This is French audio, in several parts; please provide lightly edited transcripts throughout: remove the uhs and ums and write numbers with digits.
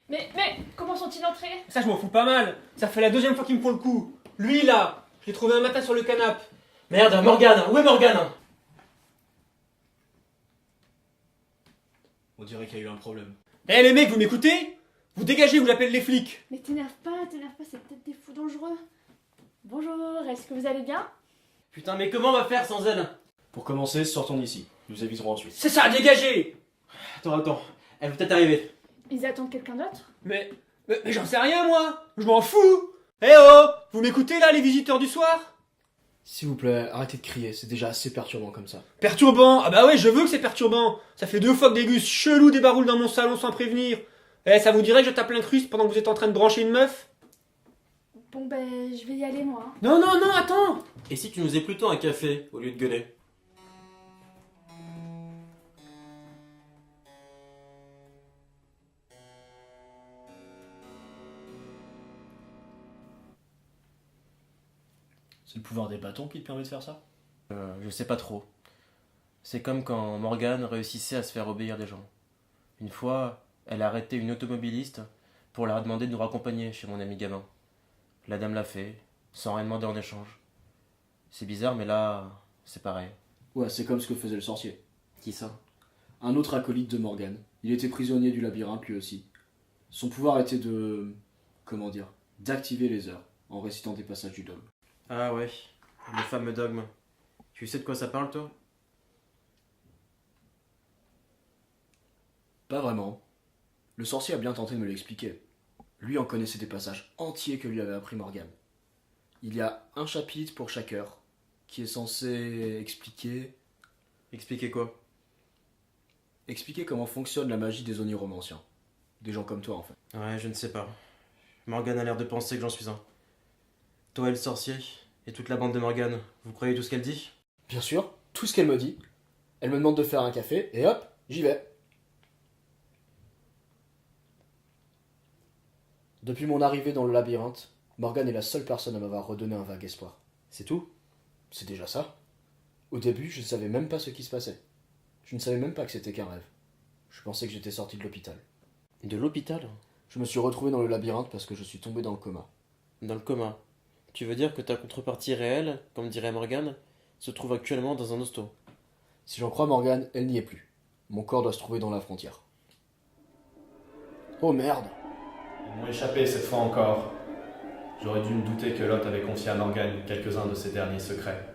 Mais, comment sont-ils entrés? Ça, je m'en fous pas mal. Ça fait la deuxième fois qu'il me faut le coup. Lui, là, je l'ai trouvé un matin sur le canapé. Merde, Morgane, où est Morgane? On dirait qu'il y a eu un problème. Eh les mecs, vous m'écoutez? Vous dégagez, vous l'appelez les flics. Mais t'énerve pas, c'est peut-être des fous dangereux. Bonjour, est-ce que vous allez bien? Putain, mais comment on va faire sans elle? Pour commencer, sortons d'ici. Nous aviserons ensuite. C'est ça, dégagez. Attends, elle va peut-être arriver. Ils attendent quelqu'un d'autre? Mais j'en sais rien, moi. Je m'en fous. Eh oh, vous m'écoutez là, les visiteurs du soir? S'il vous plaît, arrêtez de crier, c'est déjà assez perturbant comme ça. Perturbant? Ah bah ouais, je veux que c'est perturbant. Ça fait 2 fois que des gus chelous débaroulent dans mon salon sans prévenir. Eh, ça vous dirait que je tape l'incruste pendant que vous êtes en train de brancher une meuf? Bon je vais y aller moi. Non, attends. Et si tu nous faisais plutôt un café au lieu de gueuler? C'est le pouvoir des bâtons qui te permet de faire ça? Je sais pas trop. C'est comme quand Morgane réussissait à se faire obéir des gens. Une fois, elle a arrêté une automobiliste pour leur demander de nous raccompagner chez mon ami gamin. La dame l'a fait, sans rien demander en échange. C'est bizarre, mais là, c'est pareil. Ouais, c'est comme ce que faisait le sorcier. Qui ça? Un autre acolyte de Morgane. Il était prisonnier du labyrinthe lui aussi. Son pouvoir était de... comment dire? D'activer les heures, en récitant des passages du dogme. Ah ouais, le fameux dogme. Tu sais de quoi ça parle, toi? Pas vraiment. Le sorcier a bien tenté de me l'expliquer. Lui en connaissait des passages entiers que lui avait appris Morgane. Il y a un chapitre pour chaque heure, qui est censé expliquer... Expliquez quoi? Expliquer comment fonctionne la magie des oniromanciens. Des gens comme toi, en fait. Ouais, je ne sais pas. Morgane a l'air de penser que j'en suis un. Toi et le sorcier, et toute la bande de Morgane, vous croyez tout ce qu'elle dit? Bien sûr, tout ce qu'elle me dit. Elle me demande de faire un café, et hop, j'y vais. Depuis mon arrivée dans le labyrinthe, Morgane est la seule personne à m'avoir redonné un vague espoir. C'est tout? C'est déjà ça. Au début, je ne savais même pas ce qui se passait. Je ne savais même pas que c'était qu'un rêve. Je pensais que j'étais sorti de l'hôpital. De l'hôpital? Je me suis retrouvé dans le labyrinthe parce que je suis tombé dans le coma. Dans le coma. Tu veux dire que ta contrepartie réelle, comme dirait Morgane, se trouve actuellement dans un hosto? Si j'en crois Morgane, elle n'y est plus. Mon corps doit se trouver dans la frontière. Oh merde! Ils m'ont échappé cette fois encore. J'aurais dû me douter que Lot avait confié à Morgane quelques-uns de ses derniers secrets.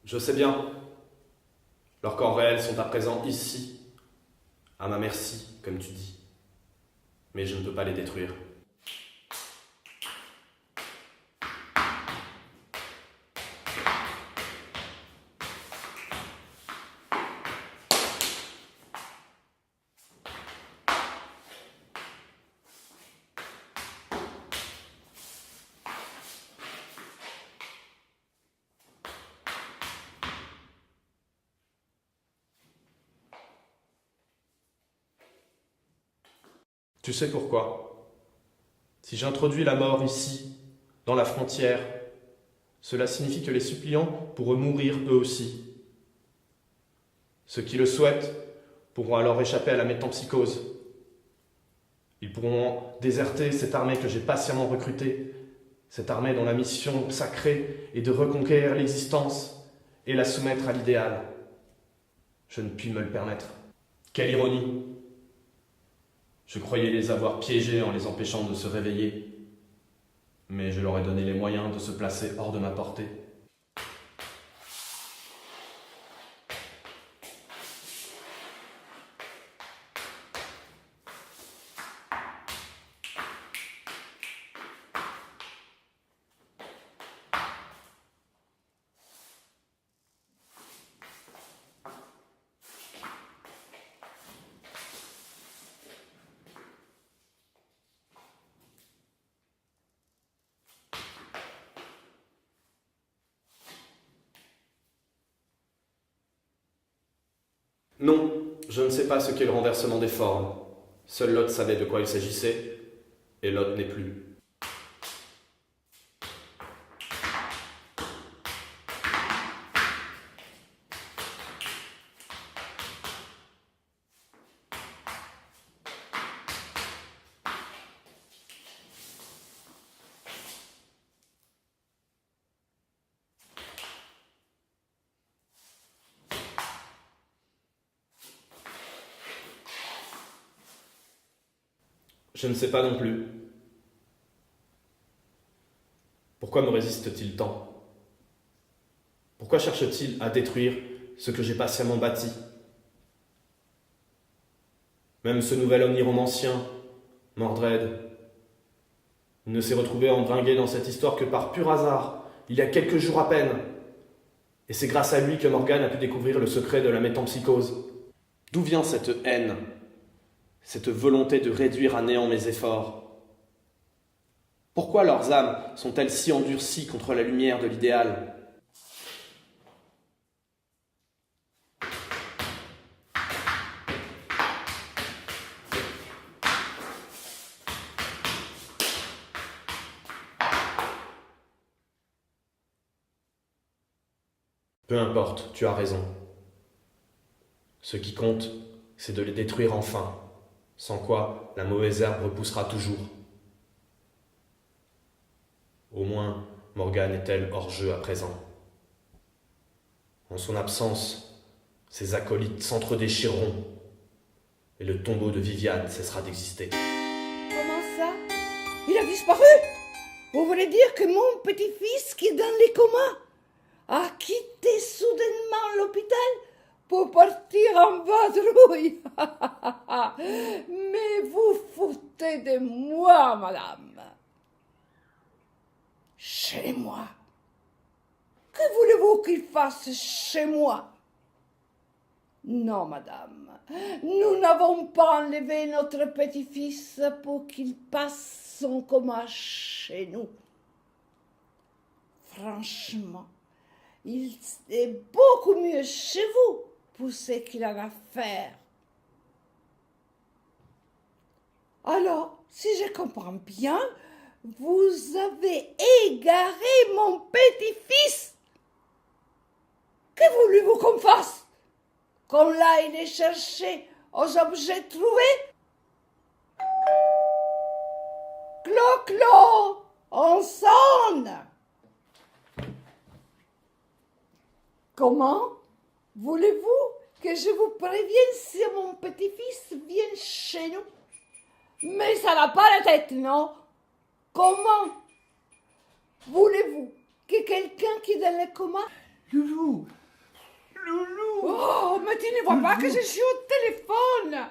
Je sais bien. Leurs corps réels sont à présent ici, à ma merci, comme tu dis. Mais je ne peux pas les détruire. Tu sais pourquoi? Si j'introduis la mort ici, dans la frontière, cela signifie que les suppliants pourront mourir eux aussi. Ceux qui le souhaitent pourront alors échapper à la métempsycose. Ils pourront déserter cette armée que j'ai patiemment recrutée, cette armée dont la mission sacrée est de reconquérir l'existence et la soumettre à l'idéal. Je ne puis me le permettre. Quelle ironie! Je croyais les avoir piégés en les empêchant de se réveiller, mais je leur ai donné les moyens de se placer hors de ma portée. Non, je ne sais pas ce qu'est le renversement des formes. Seul Lot savait de quoi il s'agissait, et Lot n'est plus. Je ne sais pas non plus. Pourquoi me résiste-t-il tant? Pourquoi cherche-t-il à détruire ce que j'ai patiemment bâti? Même ce nouvel omniromancien, Mordred, il ne s'est retrouvé embringué dans cette histoire que par pur hasard, il y a quelques jours à peine. Et c'est grâce à lui que Morgane a pu découvrir le secret de la métempsycose. D'où vient cette haine? Cette volonté de réduire à néant mes efforts? Pourquoi leurs âmes sont-elles si endurcies contre la lumière de l'idéal? Peu importe, tu as raison. Ce qui compte, c'est de les détruire enfin, sans quoi la mauvaise herbe repoussera toujours. Au moins, Morgane est-elle hors jeu à présent. En son absence, ses acolytes s'entredéchireront, et le tombeau de Viviane cessera d'exister. Comment ça? Il a disparu? Vous voulez dire que mon petit-fils qui est dans les comas a quitté soudainement l'hôpital pour partir en vadrouille? Mais vous foutez de moi, madame. Chez moi? Que voulez-vous qu'il fasse chez moi? Non, madame, nous n'avons pas enlevé notre petit-fils pour qu'il passe son coma chez nous. Franchement, il est beaucoup mieux chez vous pour ce qu'il a à faire. Alors, si je comprends bien, vous avez égaré mon petit-fils. Que voulez-vous qu'on fasse? Qu'on l'aille les chercher aux objets trouvés? Clo-clo, on sonne. Comment? Voulez-vous que je vous prévienne si mon petit-fils vient chez nous? Mais ça n'a pas la tête, non? Comment? Voulez-vous que quelqu'un qui est dans le coma? Loulou! Loulou! Oh, mais tu ne vois pas que je suis au téléphone?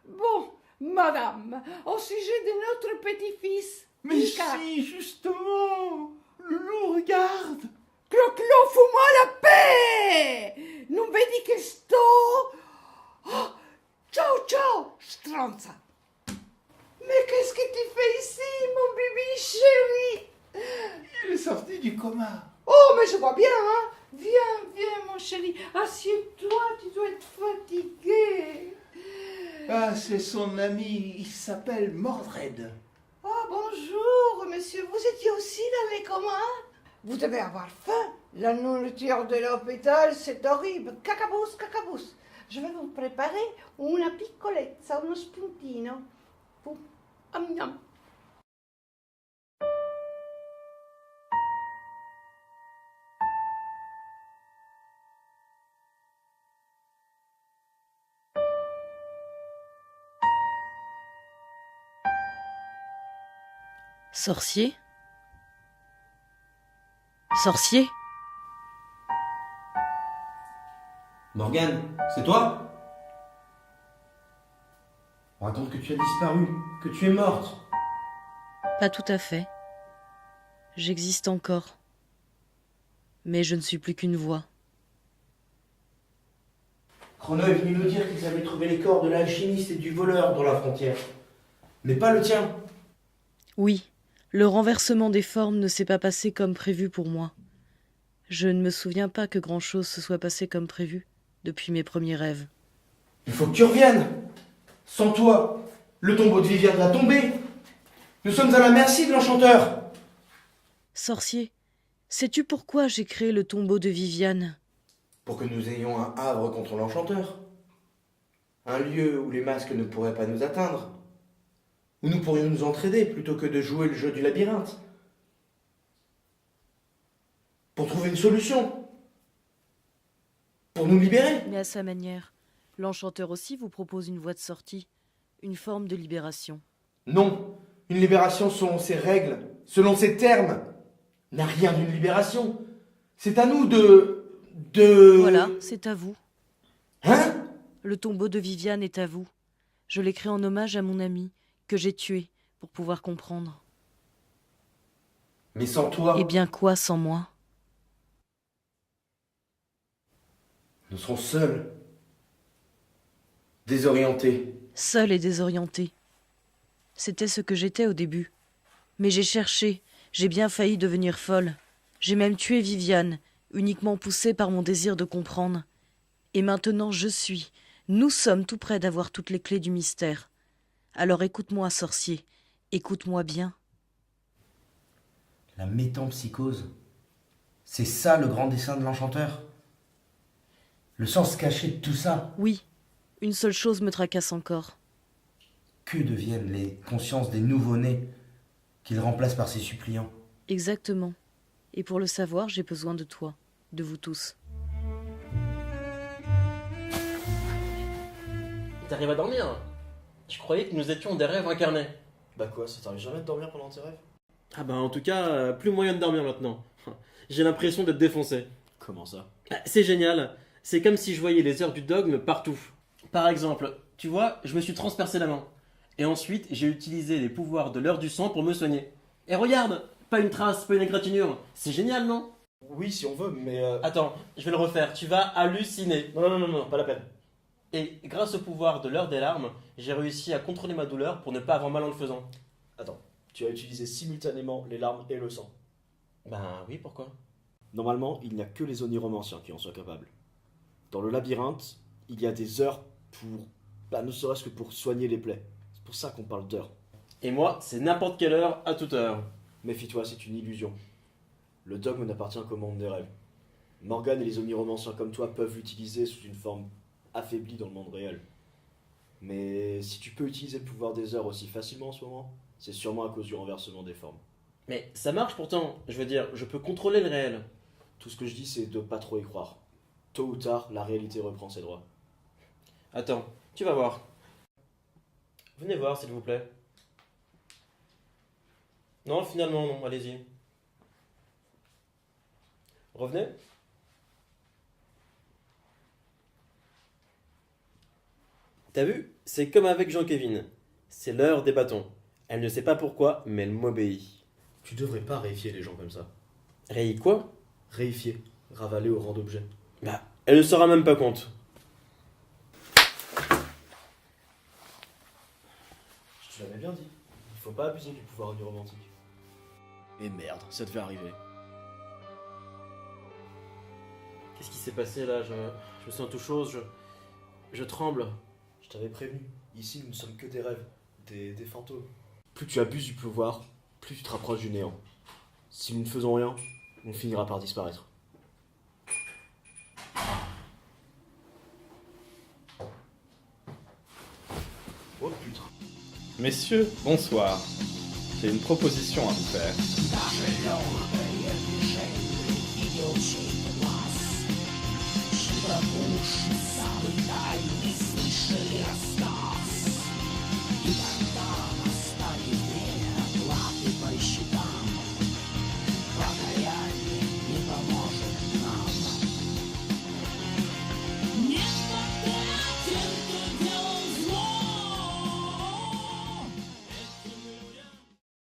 Bon, madame, au sujet de notre petit-fils. Mais Mika. si, justement! Loulou, regarde! Clo-clo, fous-moi la paix! Non vedi che sto... Oh, ciao, ciao, stronza! Mais qu'est-ce que tu fais ici, mon bébé chéri? Il est sorti du coma. Oh, mais je vois bien, hein? Viens, viens, mon chéri. Assieds-toi, tu dois être fatigué. Ah, c'est son ami, il s'appelle Mordred. Oh, bonjour, monsieur. Vous étiez aussi dans les comas? Vous devez avoir faim. La nourriture de l'hôpital, c'est horrible. Cacabous, cacabous. Je vais vous préparer una piccolezza, uno spuntino. Vous, miam. Sorcier? Sorcier? Morgane, c'est toi? On raconte que tu as disparu, que tu es morte. Pas tout à fait. J'existe encore. Mais je ne suis plus qu'une voix. Chrono est venu nous dire qu'ils avaient trouvé les corps de l'alchimiste et du voleur dans la frontière. Mais pas le tien. Oui, le renversement des formes ne s'est pas passé comme prévu pour moi. Je ne me souviens pas que grand-chose se soit passé comme prévu depuis mes premiers rêves. Il faut que tu reviennes. Sans toi, le tombeau de Viviane va tomber. Nous sommes à la merci de l'enchanteur. Sorcier, sais-tu pourquoi j'ai créé le tombeau de Viviane? Pour que nous ayons un havre contre l'enchanteur. Un lieu où les masques ne pourraient pas nous atteindre. Où nous pourrions nous entraider plutôt que de jouer le jeu du labyrinthe. Pour trouver une solution. Pour nous libérer. Mais à sa manière, l'enchanteur aussi vous propose une voie de sortie, une forme de libération. Non, une libération selon ses règles, selon ses termes, n'a rien d'une libération. C'est à nous de... Voilà, c'est à vous. Hein? Le tombeau de Viviane est à vous. Je l'ai créé en hommage à mon ami, que j'ai tué, pour pouvoir comprendre. Mais sans toi... Eh bien quoi sans moi? Nous serons seuls. Désorientés. Seule et désorientée. C'était ce que j'étais au début. Mais j'ai cherché, j'ai bien failli devenir folle. J'ai même tué Viviane, uniquement poussée par mon désir de comprendre. Et maintenant nous sommes tout près d'avoir toutes les clés du mystère. Alors écoute-moi, sorcier, écoute-moi bien. La métempsychose. C'est ça le grand dessein de l'enchanteur. Le sens caché de tout ça. Oui, une seule chose me tracasse encore. Que deviennent les consciences des nouveau-nés qu'il remplace par ses suppliants? Exactement. Et pour le savoir, j'ai besoin de toi, de vous tous. T'arrives à dormir? Je croyais que nous étions des rêves incarnés. Bah quoi, ça t'arrive jamais de dormir pendant tes rêves? Ah bah en tout cas, plus moyen de dormir maintenant. J'ai l'impression d'être défoncé. Comment ça? C'est génial. C'est comme si je voyais les heures du dogme partout. Par exemple, tu vois, je me suis transpercé la main. Et ensuite, j'ai utilisé les pouvoirs de l'heure du sang pour me soigner. Et regarde, pas une trace, pas une égratignure. C'est génial, non? Oui, si on veut, mais... Attends, je vais le refaire. Tu vas halluciner. Non, pas la peine. Et grâce au pouvoir de l'heure des larmes, j'ai réussi à contrôler ma douleur pour ne pas avoir mal en le faisant. Attends, tu as utilisé simultanément les larmes et le sang. Ben oui, pourquoi? Normalement, il n'y a que les oniromanciens qui en soient capables. Dans le labyrinthe, il y a des heures pour... ne serait-ce que pour soigner les plaies. C'est pour ça qu'on parle d'heures. Et moi, c'est n'importe quelle heure, à toute heure. Méfie-toi, c'est une illusion. Le dogme n'appartient qu'au monde des rêves. Morgane et les oniromanciens comme toi peuvent l'utiliser sous une forme affaiblie dans le monde réel. Mais si tu peux utiliser le pouvoir des heures aussi facilement en ce moment, c'est sûrement à cause du renversement des formes. Mais ça marche pourtant. Je veux dire, je peux contrôler le réel. Tout ce que je dis, c'est de pas trop y croire. Tôt ou tard, la réalité reprend ses droits. Attends, tu vas voir. Venez voir, s'il vous plaît. Non, finalement, non, allez-y. Revenez. T'as vu? C'est comme avec Jean-Kévin. C'est l'heure des bâtons. Elle ne sait pas pourquoi, mais elle m'obéit. Tu devrais pas réifier les gens comme ça. Réi quoi? Réifier, ravaler au rang d'objet. Bah, elle ne se rend même pas compte. Je te l'avais bien dit. Il faut pas abuser du pouvoir oniromantique. Et merde, ça devait arriver. Qu'est-ce qui s'est passé là? Je me sens tout chose, je tremble. Je t'avais prévenu. Ici, nous ne sommes que des rêves, des fantômes. Plus tu abuses du pouvoir, plus tu te rapproches du néant. Si nous ne faisons rien, on finira par disparaître. Oh putain. Messieurs, bonsoir. J'ai une proposition à vous faire. Słyszę, słyszę,